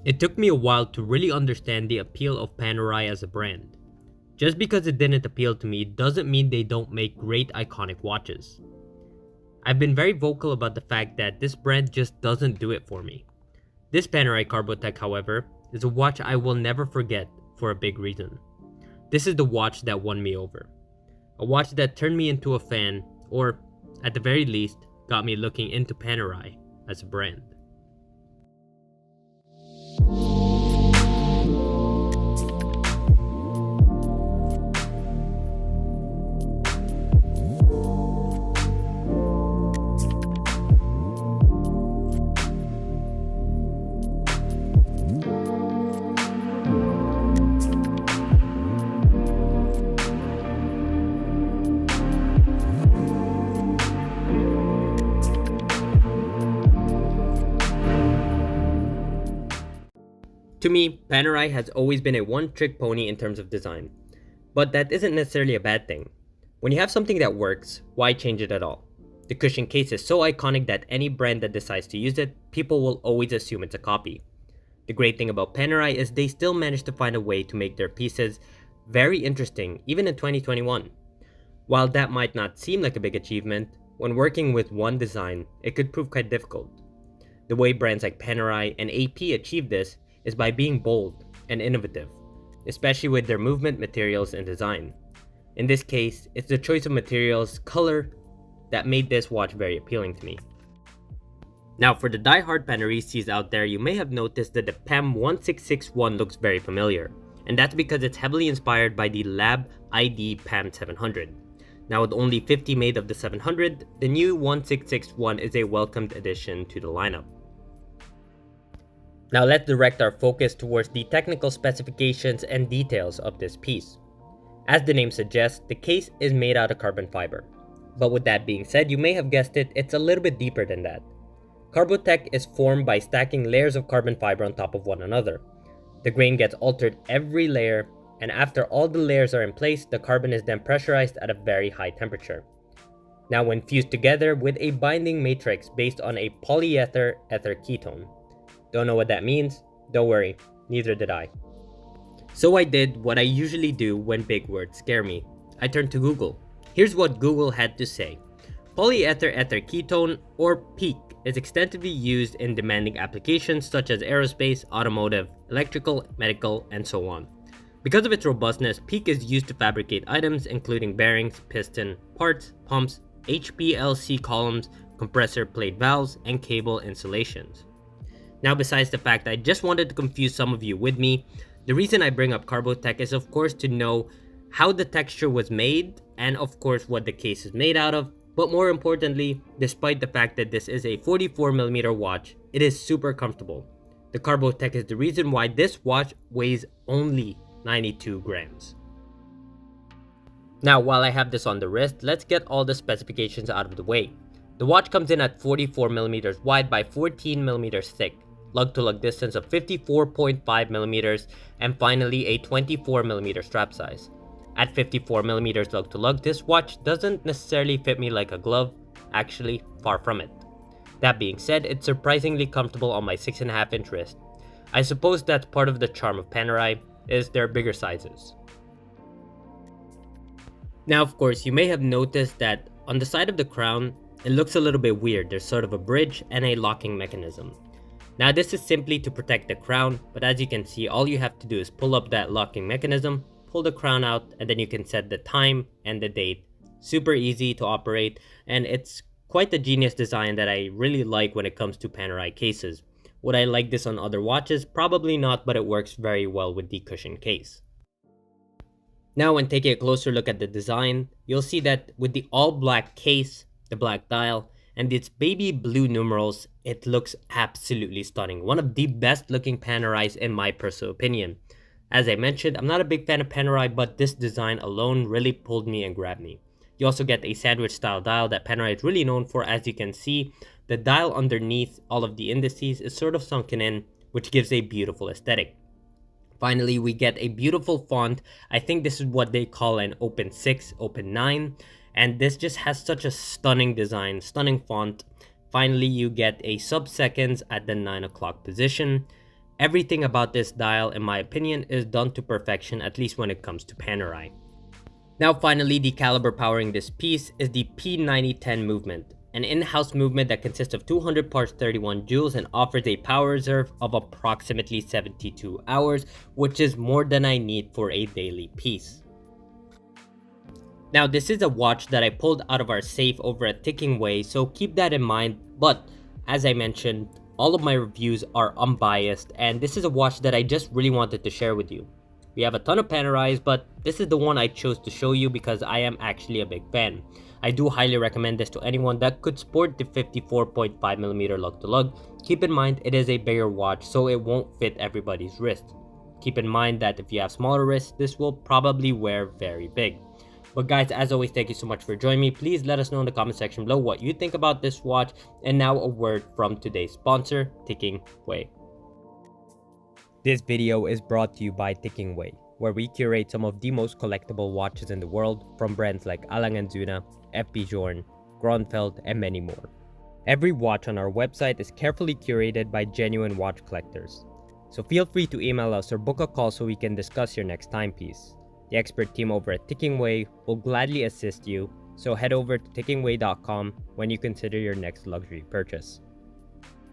It took me a while to really understand the appeal of Panerai as a brand. Just because it didn't appeal to me doesn't mean they don't make great iconic watches. I've been very vocal about the fact that this brand just doesn't do it for me. This Panerai Carbotech, however, is a watch I will never forget for a big reason. This is the watch that won me over. A watch that turned me into a fan, or at the very least, got me looking into Panerai as a brand. To me, Panerai has always been a one-trick pony in terms of design, but that isn't necessarily a bad thing. When you have something that works, why change it at all? The cushion case is so iconic that any brand that decides to use it, people will always assume it's a copy. The great thing about Panerai is they still manage to find a way to make their pieces very interesting even in 2021. While that might not seem like a big achievement, when working with one design, it could prove quite difficult. The way brands like Panerai and AP achieve this is by being bold and innovative, especially with their movement, materials, and design. In this case, it's the choice of materials, color, that made this watch very appealing to me. Now, for the die-hard Paneristas out there, you may have noticed that the PAM01661 looks very familiar, and that's because it's heavily inspired by the Lab ID PAM700. Now, with only 50 made of the 700, the new 1661 is a welcomed addition to the lineup. Now let's direct our focus towards the technical specifications and details of this piece. As the name suggests, the case is made out of carbon fiber. But with that being said, you may have guessed it, it's a little bit deeper than that. Carbotech is formed by stacking layers of carbon fiber on top of one another. The grain gets altered every layer, and after all the layers are in place, the carbon is then pressurized at a very high temperature. Now when fused together with a binding matrix based on a polyether ether ketone. Don't know what that means? Don't worry, neither did I. So I did what I usually do when big words scare me. I turned to Google. Here's what Google had to say. Polyether ether ketone, or PEEK, is extensively used in demanding applications such as aerospace, automotive, electrical, medical, and so on. Because of its robustness, PEEK is used to fabricate items including bearings, piston, parts, pumps, HPLC columns, compressor plate valves, and cable insulations. Now, besides the fact I just wanted to confuse some of you with me, the reason I bring up Carbotech is of course to know how the texture was made and of course what the case is made out of, but more importantly, despite the fact that this is a 44mm watch, it is super comfortable. The Carbotech is the reason why this watch weighs only 92 grams. Now, while I have this on the wrist, let's get all the specifications out of the way. The watch comes in at 44mm wide by 14mm thick, lug-to-lug distance of 54.5mm, and finally a 24mm strap size. At 54mm lug-to-lug, this watch doesn't necessarily fit me like a glove, actually far from it. That being said, it's surprisingly comfortable on my 6.5-inch wrist. I suppose that's part of the charm of Panerai, is their bigger sizes. Now of course, you may have noticed that on the side of the crown, it looks a little bit weird. There's sort of a bridge and a locking mechanism. Now this is simply to protect the crown, but as you can see, all you have to do is pull up that locking mechanism, pull the crown out, and then you can set the time and the date. Super easy to operate, and it's quite a genius design that I really like when it comes to Panerai cases. Would I like this on other watches? Probably not, but it works very well with the cushion case. Now when taking a closer look at the design, you'll see that with the all black case, the black dial, and its baby blue numerals, it looks absolutely stunning. One of the best looking Panerais in my personal opinion. As I mentioned, I'm not a big fan of Panerai, but this design alone really pulled me and grabbed me. You also get a sandwich style dial that Panerai is really known for. As you can see, the dial underneath all of the indices is sort of sunken in, which gives a beautiful aesthetic. Finally, we get a beautiful font. I think this is what they call an open 6, open 9. And this just has such a stunning design, stunning font. Finally, you get a sub-seconds at the 9 o'clock position. Everything about this dial, in my opinion, is done to perfection, at least when it comes to Panerai. Now finally, the caliber powering this piece is the P9010 movement, an in-house movement that consists of 200 parts 31 joules and offers a power reserve of approximately 72 hours, which is more than I need for a daily piece. Now this is a watch that I pulled out of our safe over at Ticking Way, so keep that in mind, but as I mentioned, all of my reviews are unbiased, and this is a watch that I just really wanted to share with you. We have a ton of Panerais, but this is the one I chose to show you because I am actually a big fan. I do highly recommend this to anyone that could sport the 54.5mm lug-to-lug. Keep in mind it is a bigger watch, so it won't fit everybody's wrist. Keep in mind that if you have smaller wrists, this will probably wear very big. But guys, as always, thank you so much for joining me. Please let us know in the comment section below what you think about this watch. And now a word from today's sponsor, Ticking Way. This video is brought to you by Ticking Way, where we curate some of the most collectible watches in the world from brands like A Lange Söhne, FP Journe, Grönfeld, and many more. Every watch on our website is carefully curated by genuine watch collectors. So feel free to email us or book a call so we can discuss your next timepiece. The expert team over at Ticking Way will gladly assist you, so head over to tickingway.com when you consider your next luxury purchase.